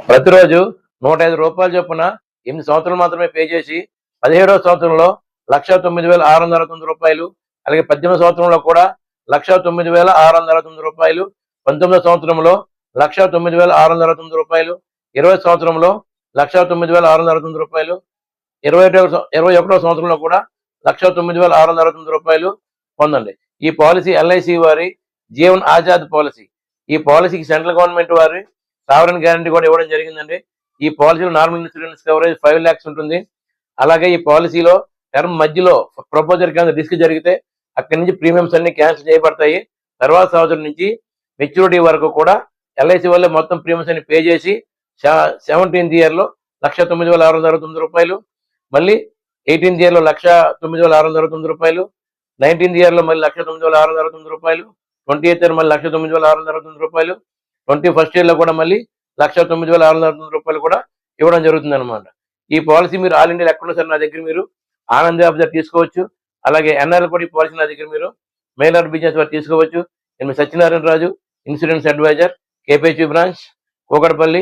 ప్రతిరోజు 105 రూపాయలు చొప్పున 8 సంవత్సరాలు మాత్రమే పే చేసి 17వ సంవత్సరంలో 1,09,669 రూపాయలు, అలాగే 18వ సంవత్సరంలో కూడా 1,09,669 రూపాయలు, 19వ సంవత్సరంలో 1,09,669 రూపాయలు, 20వ సంవత్సరంలో 1,09,669 రూపాయలు, 21వ సంవత్సరంలో కూడా 1,09,669 రూపాయలు పొందండి. ఈ పాలసీ ఎల్ఐసి వారి జీవన్ ఆజాద్ పాలసీ. ఈ పాలసీకి సెంట్రల్ గవర్నమెంట్ వారి సావరెన్ గ్యారంటీ కూడా ఇవ్వడం జరిగిందండి. ఈ పాలసీలో నార్మల్ ఇన్సూరెన్స్ కవరేజ్ 5 lakhs ఉంటుంది. అలాగే ఈ పాలసీలో టర్మ్ మధ్యలో ప్రపోజల్ కింద రిస్క్ జరిగితే అక్కడి నుంచి ప్రీమియమ్స్ అన్ని క్యాన్సిల్ చేయబడతాయి. తర్వాత సంవత్సరం నుంచి మెచ్యూరిటీ వరకు కూడా ఎల్ఐసి వల్లే మొత్తం ప్రీమియమ్స్ అన్ని పే చేసి 17th year లో 1,09,669 రూపాయలు, మళ్ళీ 18th year లో 1,09,669 రూపాయలు, 19th year లో మళ్ళీ 1,09,669 రూపాయలు, 20th year మళ్ళీ 1,09,669 రూపాయలు, 21st year లో కూడా మళ్ళీ 1,09,669 రూపాయలు కూడా ఇవ్వడం జరుగుతుంది అనమాట. ఈ పాలసీ మీరు ఆల్ ఇండియా ఎక్కడున్నా సరే నా దగ్గర మీరు ఆనంద్ యాప్ దగ్గర తీసుకోవచ్చు. అలాగే ఎన్ఆర్ఎల్ కూడా ఈ పాలసీ నా దగ్గర మీరు మెయిల్ ఆర్ బిజినెస్ వారు తీసుకోవచ్చు. నేను మీ Satyanarayana Raju, insurance advisor, కేపీహెచ్పి branch, Kukatpally,